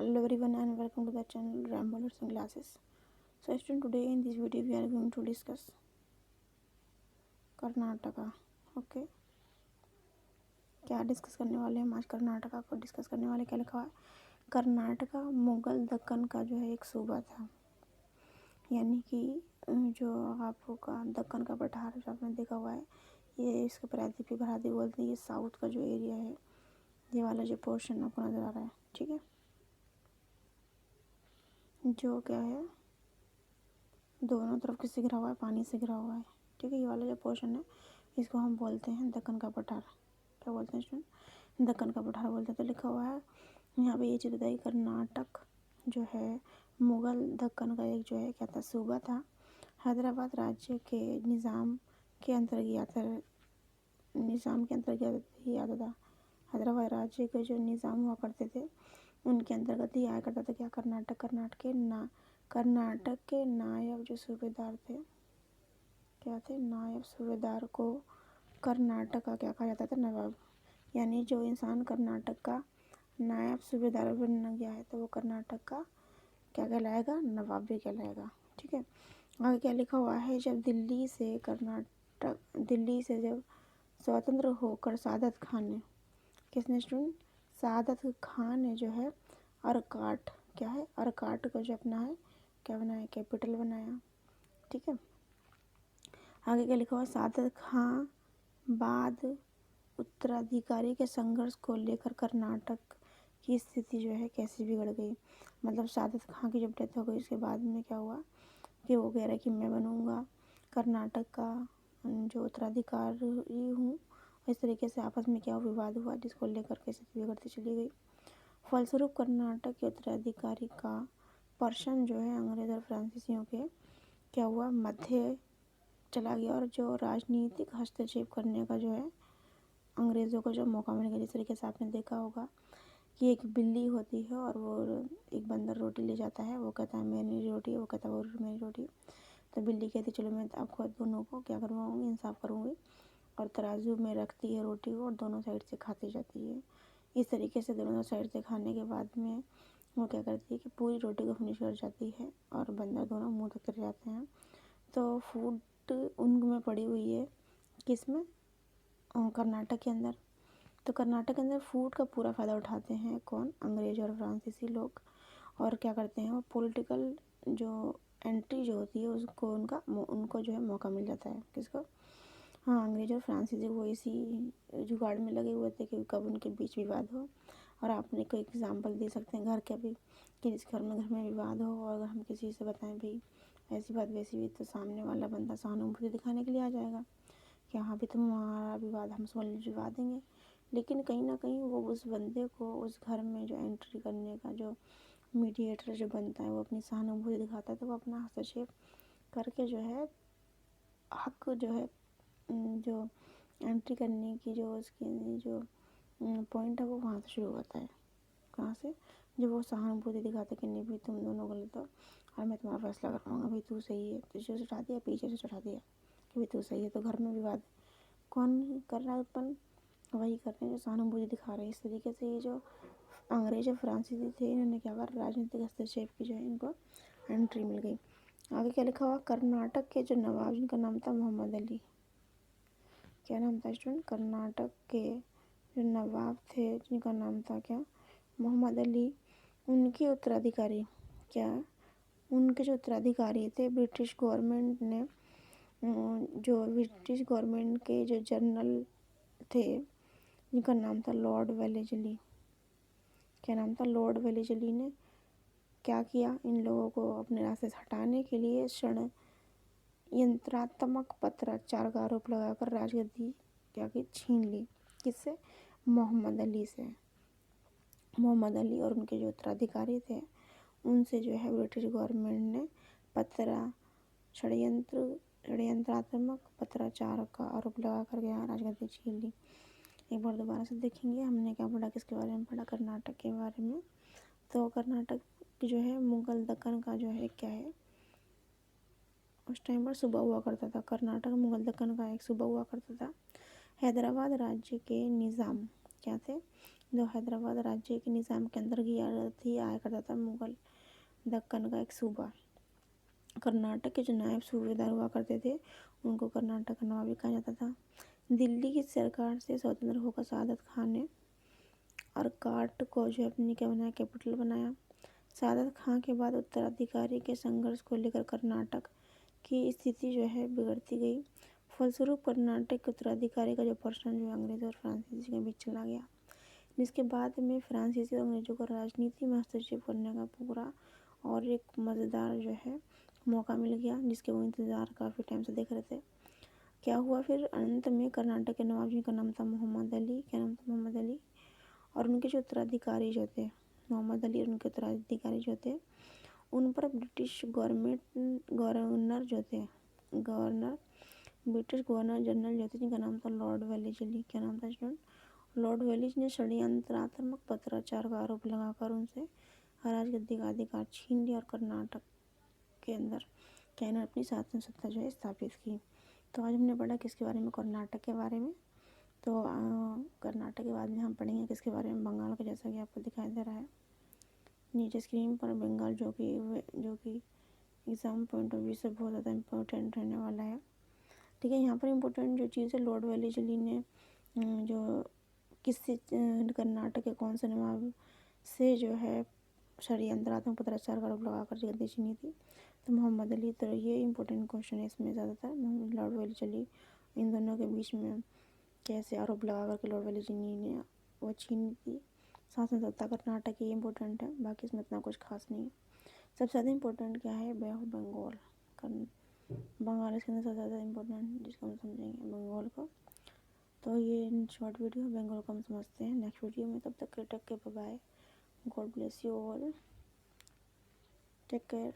Hello everyone and welcome to the channel Ramble Sunglasses. So student, today in this video we are going to discuss Karnataka. Okay, क्या discuss करने वाले हम आज? कर्नाटका को discuss करने वाले. क्या लिखा हुआ है? कर्नाटका मुगल दक्कन का जो है एक सूबा था, यानी कि जो आपका दक्कन का पठार जो आपने देखा हुआ है, ये इसको प्रायद्वीपीय भारती बोलते हैं. ये साउथ का जो एरिया है, ये वाला जो पोर्शन आपको नज़र आ रहा है, ठीक है, जो क्या है दोनों तरफ किससे घिरा हुआ है? पानी से घिरा हुआ है, ठीक है. ये वाला जो पोर्शन है इसको हम बोलते हैं दक्कन का पठार. क्या बोलते हैं स्टूडेंट? दक्कन का पठार बोलते हैं. तो लिखा हुआ है यहाँ पे ये चीज़ बताइए, कर्नाटक जो है मुगल दक्कन का एक जो है क्या था, सूबा था. हैदराबाद राज्य के निज़ाम के अंतर्गत ही आता था. हैदराबाद राज्य के जो निज़ाम हुआ करते थे उनके अंतर्गत ही आया करता था. क्या? कर्नाटक के नायब जो सूबेदार थे, क्या थे? नायब सूबेदार को कर्नाटक का क्या कहा जाता था? नवाब. यानी जो इंसान कर्नाटक का नायब सूबेदार बनना गया है तो वो कर्नाटक का क्या कहलाएगा? नवाब भी कहलाएगा, ठीक है. आगे क्या लिखा हुआ है? जब दिल्ली से जब स्वतंत्र होकर सादत खान ने, किसने स्टूडेंट? सादत खान ने जो है अरकाट, क्या है? अरकाट को जो अपना है क्या बनाया? कैपिटल बनाया, ठीक है. आगे क्या लिखा हुआ? सादत खान बाद उत्तराधिकारी के संघर्ष को लेकर कर्नाटक की स्थिति जो है कैसे बिगड़ गई. मतलब सादत खान की जब डेथ हो गई उसके बाद में क्या हुआ कि वो कह रहा है कि मैं बनूंगा कर्नाटक का जो उत्तराधिकारी हूँ. इस तरीके से आपस में क्या विवाद हुआ जिसको लेकर के स्थिति बिगड़ती चली गई. फलस्वरूप कर्नाटक के उत्तराधिकारी का पर्सन जो है अंग्रेज और फ्रांसीसियों के क्या हुआ, मध्य चला गया. और जो राजनीतिक हस्तक्षेप करने का जो है अंग्रेज़ों को जो मौका मिल गया. जिस तरीके से आपने देखा होगा कि एक बिल्ली होती है और वो एक बंदर रोटी ले जाता है, वो कहता है मेरी रोटी, वो कहता है वो मेरी रोटी. तो बिल्ली कहती चलो मैं आपको दोनों को क्या करवाऊँगी, इंसाफ करूँगी, और तराजू में रखती है रोटी को और दोनों साइड से खाती जाती है. इस तरीके से दोनों साइड से खाने के बाद में वो क्या करती है कि पूरी रोटी को फिनिश कर जाती है और बंदर दोनों मुँह तक चले जाते हैं. तो फूड उनमें पड़ी हुई है, किस में? कर्नाटक के अंदर. तो कर्नाटक के अंदर फूड का पूरा फ़ायदा उठाते हैं कौन? अंग्रेज और फ्रांसीसी लोग. और क्या करते हैं वो पॉलिटिकल जो एंट्री जो होती है उसको उनको जो है मौका मिल जाता है. किसको? हाँ, अंग्रेज और फ्रांसीसी वो इसी जुगाड़ में लगे हुए थे कि कब उनके बीच विवाद हो. और आपने कोई एग्जांपल दे सकते हैं घर के भी, कि जिस घर में विवाद हो और अगर हम किसी से बताएं भाई ऐसी बात वैसी भी, तो सामने वाला बंदा सहानुभूति दिखाने के लिए आ जाएगा कि हाँ भी तुम हमारा विवाद हम सुलझवा देंगे. लेकिन कहीं ना कहीं वो उस बंदे को उस घर में जो एंट्री करने का जो मीडिएटर जो बनता है वो अपनी सहानुभूति दिखाता है, तो वो अपना हस्तक्षेप करके जो है हक जो है जो एंट्री करने की जो उसकी जो पॉइंट है वो वहाँ से शुरू होता है. कहाँ से? जब वो सहानुभूति दिखाते कि नहीं भाई तुम दोनों गलत हो और मैं तुम्हारा फैसला कर पाऊँगा, भाई तू सही है, तुझे चढ़ा दिया, पीछे से चढ़ा दिया कि भाई तू सही है. तो घर में विवाद कौन कर रहा है उत्पन्न? वही कर रहे हैं जो सहानुभूति दिखा रहे हैं. इस तरीके से ये जो अंग्रेज और फ्रांसीसी थे इन्होंने क्या करा, राजनीतिक हस्तक्षेप की जो है इनको एंट्री मिल गई. आगे क्या लिखा हुआ? कर्नाटक के जो नवाब जिनका नाम था मोहम्मद अली. क्या नाम था स्टूडेंट? कर्नाटक के जो नवाब थे जिनका नाम था क्या? मोहम्मद अली. उनके उत्तराधिकारी क्या? उनके जो उत्तराधिकारी थे ब्रिटिश गवर्नमेंट ने जो ब्रिटिश गवर्नमेंट के जो जनरल थे जिनका नाम था लॉर्ड वेलेस्ली. क्या नाम था? लॉर्ड वेलेस्ली ने क्या किया, इन लोगों को अपने रास्ते से हटाने के लिए षड्यंत्रात्मक पत्राचार का आरोप लगाकर राजगद्दी क्या की, छीन ली. किससे? मोहम्मद अली से. मोहम्मद अली और उनके जो उत्तराधिकारी थे उनसे जो है ब्रिटिश गवर्नमेंट ने षड्यंत्रात्मक पत्राचार का आरोप लगा कर यहाँ राजगद्दी छीन ली. एक बार दोबारा से देखेंगे हमने क्या पढ़ा, किसके बारे में पढ़ा? कर्नाटक के बारे में. तो कर्नाटक जो है मुगल दक्कन का जो है क्या है, उस टाइम पर सूबा हुआ करता था. कर्नाटक मुगल दक्कन का एक सूबा हुआ करता था. हैदराबाद राज्य के निज़ाम क्या थे? जो हैदराबाद राज्य के निज़ाम के अंदर ही आया करता था। मुगल दक्कन का एक सूबा। कर्नाटक के जो नायब सूबेदार हुआ करते थे उनको कर्नाटक का नवाब भी कहा जाता था। दिल्ली की सरकार से स्वतंत्र होकर सादत खान ने अर्काट को जो अपनी क्या बनाया, कैपिटल बनाया। सादत खान के बाद उत्तराधिकारी के संघर्ष को लेकर कर्नाटक की स्थिति जो है बिगड़ती गई। फलस्वरूप कर्नाटक के उत्तराधिकारी का जो प्रश्न जो अंग्रेज़ों और फ्रांसीसी के बीच चला गया, जिसके बाद में फ्रांसीसी और अंग्रेज़ों को राजनीति में हस्तक्षेप करने का पूरा और एक मज़ेदार जो है मौका मिल गया, जिसके वो इंतज़ार काफ़ी टाइम से देख रहे थे। क्या हुआ फिर, अंत में कर्नाटक के नवाब जी का नाम था मोहम्मद अली। क्या नाम था? मोहम्मद अली। और उनके जो उत्तराधिकारी जो थे, मोहम्मद अली और उनके उत्तराधिकारी जो थे, उन पर ब्रिटिश गवर्नर जो थे, ब्रिटिश गवर्नर जनरल जो थे, जिनका नाम था लॉर्ड वेलेस्ली। क्या नाम था स्टूडेंट? लॉर्ड वेलेस्ली ने षड्यंत्रात्मक पत्राचार का आरोप लगाकर उनसे राजगद्दी का अधिकार छीन लिया और कर्नाटक के अंदर क्या इन्होंने अपनी शासन सत्ता जो है स्थापित की। तो आज हमने पढ़ा किसके बारे में? कर्नाटक के बारे में। तो कर्नाटक के बाद में हम पढ़ेंगे किसके बारे में? बंगाल का, जैसा कि आपको दिखाई दे रहा है नीचे स्क्रीन पर। बंगाल जो कि एग्ज़ाम पॉइंट ऑफ व्यू से बहुत ज़्यादा इम्पोर्टेंट रहने वाला है। ठीक है, यहाँ पर इम्पोर्टेंट जो चीज़ है, लॉर्ड वेलेस्ली ने जो किससे कर्नाटक के कौन से नवाब से जो है षड्यंत्रात्मक पत्राचार का आरोप लगाकर जगदीश छीनी थी? तो मोहम्मद अली। तो ये इंपॉर्टेंट क्वेश्चन है इसमें ज़्यादातर। लॉर्ड वेलेस्ली, इन दोनों के बीच में कैसे आरोप लगा करके लॉर्ड वेलेस्ली ने वो छीनी थी शासन सत्ता कर्नाटक की, इम्पोर्टेंट है। बाकी इसमें इतना कुछ खास नहीं है। सबसे ज़्यादा इम्पोर्टेंट क्या है? बे ऑफ बंगाल। बंगाल इसके अंदर सबसे ज़्यादा इम्पोर्टेंट, जिसको हम समझेंगे बंगाल को। तो ये शॉर्ट वीडियो बंगाल को हम समझते हैं। नेक्स्ट वीडियो में, तब तक के take care, bye. God bless you all, take care.